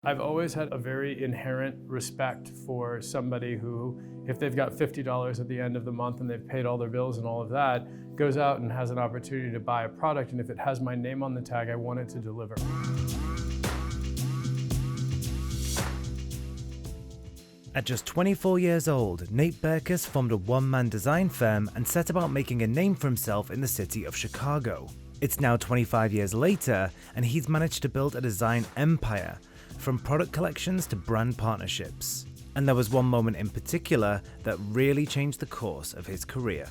I've always had a very inherent respect for somebody who, if they've got $50 at the end of the month and they've paid all their bills and all of that, goes out and has an opportunity to buy a product, and if it has my name on the tag, I want it to deliver. At just 24 years old, Nate Berkus formed a one-man design firm and set about making a name for himself in the city of Chicago. It's now 25 years later, and he's managed to build a design empire, from product collections to brand partnerships. And there was one moment in particular that really changed the course of his career.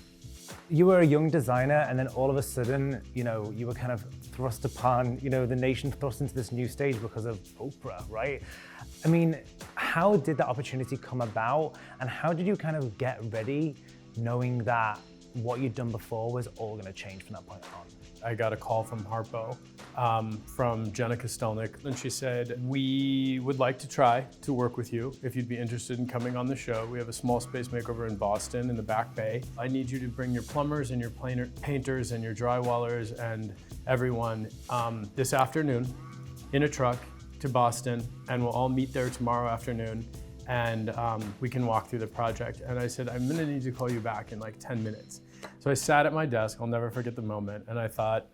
You were a young designer, and then all of a sudden, you were kind of thrust upon, the nation thrust into this new stage because of Oprah, right? I mean, how did that opportunity come about, and how did you kind of get ready knowing that what you'd done before was all going to change from that point on? I got a call from Harpo, from Jenna Kostelnik, and she said, "We would like to try to work with you if you'd be interested in coming on the show. We have a small space makeover in Boston in the Back Bay. I need you to bring your plumbers and your painters and your drywallers and everyone this afternoon in a truck to Boston, and we'll all meet there tomorrow afternoon, and we can walk through the project." And I said, "I'm gonna need to call you back in like 10 minutes. So I sat at my desk, I'll never forget the moment, and I thought,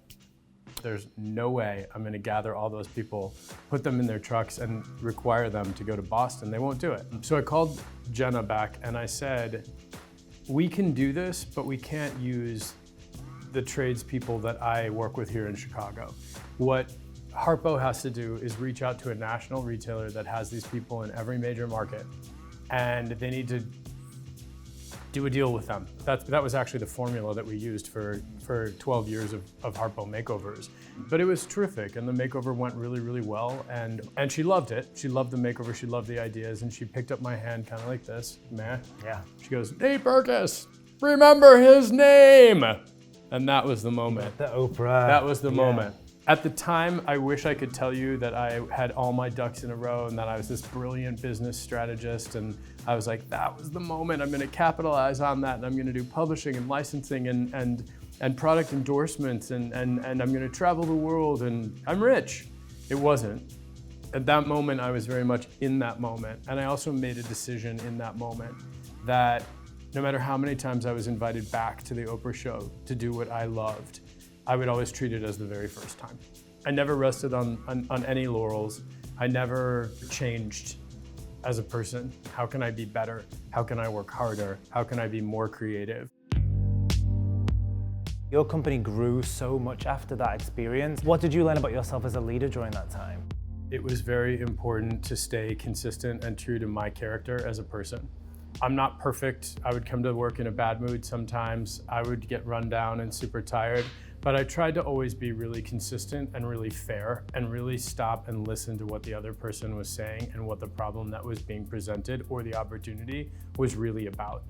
there's no way I'm gonna gather all those people, put them in their trucks, and require them to go to Boston. They won't do it. So I called Jenna back and I said, we can do this, but we can't use the tradespeople that I work with here in Chicago. What Harpo has to do is reach out to a national retailer that has these people in every major market, and they need to do a deal with them." That was actually the formula that we used for 12 years of Harpo makeovers. But it was terrific, and the makeover went really, really well, and she loved it. She loved the makeover, she loved the ideas, and she picked up my hand kind of like this, meh. Yeah. She goes, "Nate Berkus, remember his name!" And that was the moment. The Oprah. That was the moment. At the time, I wish I could tell you that I had all my ducks in a row and that I was this brilliant business strategist, and I was like, that was the moment, I'm gonna capitalize on that, and I'm gonna do publishing and licensing and product endorsements, and I'm gonna travel the world, and I'm rich. It wasn't. At that moment, I was very much in that moment, and I also made a decision in that moment that no matter how many times I was invited back to the Oprah Show to do what I loved, I would always treat it as the very first time. I never rested on any laurels. I never changed as a person. How can I be better? How can I work harder? How can I be more creative? Your company grew so much after that experience. What did you learn about yourself as a leader during that time? It was very important to stay consistent and true to my character as a person. I'm not perfect. I would come to work in a bad mood sometimes. I would get run down and super tired. But I tried to always be really consistent and really fair, and really stop and listen to what the other person was saying and what the problem that was being presented or the opportunity was really about.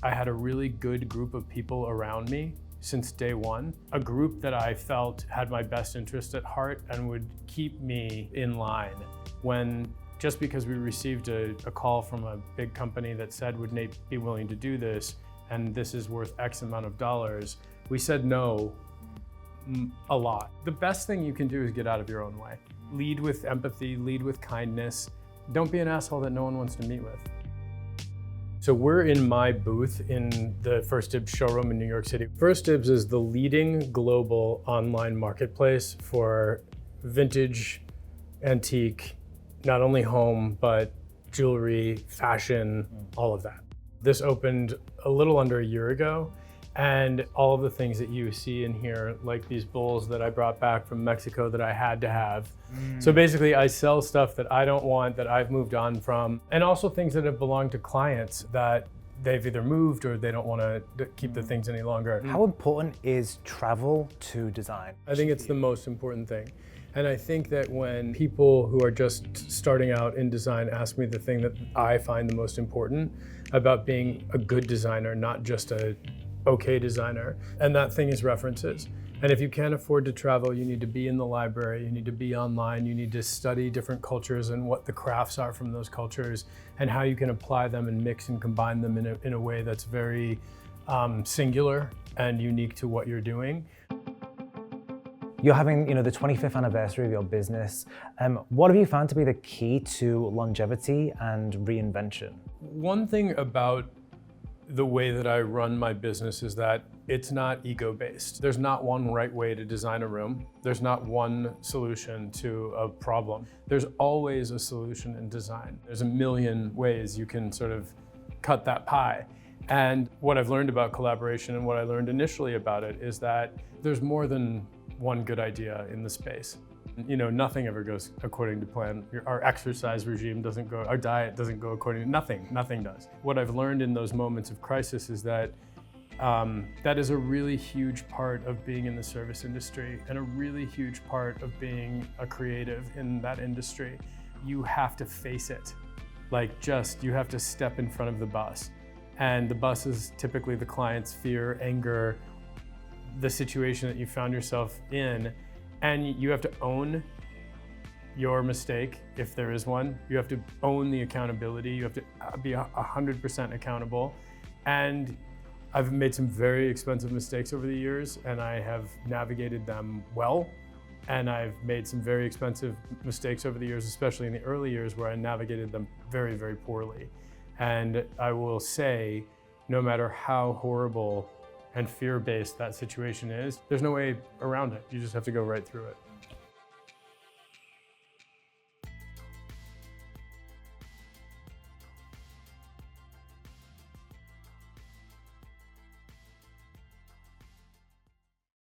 I had a really good group of people around me since day one, a group that I felt had my best interest at heart and would keep me in line. When just because we received a call from a big company that said, would Nate be willing to do this? And this is worth X amount of dollars. We said no a lot. The best thing you can do is get out of your own way. Lead with empathy, lead with kindness. Don't be an asshole that no one wants to meet with. So we're in my booth in the First Dibs showroom in New York City. First Dibs is the leading global online marketplace for vintage, antique, not only home, but jewelry, fashion, all of that. This opened a little under a year ago, and all of the things that you see in here, like these bowls that I brought back from Mexico that I had to have. So basically I sell stuff that I don't want, that I've moved on from, and also things that have belonged to clients that they've either moved or they don't want to keep the things any longer. How important is travel to design? I think it's the most important thing. And I think that when people who are just starting out in design ask me the thing that I find the most important about being a good designer, not just a okay designer, and that thing is references. And if you can't afford to travel, you need to be in the library, you need to be online, you need to study different cultures and what the crafts are from those cultures and how you can apply them and mix and combine them in a way that's very singular and unique to what you're doing. You're having, the 25th anniversary of your business. What have you found to be the key to longevity and reinvention? One thing about the way that I run my business is that it's not ego-based. There's not one right way to design a room. There's not one solution to a problem. There's always a solution in design. There's a million ways you can sort of cut that pie. And what I've learned about collaboration and what I learned initially about it is that there's more than one good idea in the space. Nothing ever goes according to plan. Our exercise regime doesn't go, our diet doesn't go according to, nothing does. What I've learned in those moments of crisis is that that is a really huge part of being in the service industry and a really huge part of being a creative in that industry. You have to face it. You have to step in front of the bus. And the bus is typically the client's fear, anger, the situation that you found yourself in. And you have to own your mistake, if there is one. You have to own the accountability. You have to be 100% accountable. And I've made some very expensive mistakes over the years, and I have navigated them well. And I've made some very expensive mistakes over the years, especially in the early years where I navigated them very, very poorly. And I will say, no matter how horrible and fear-based that situation is, there's no way around it. You just have to go right through it.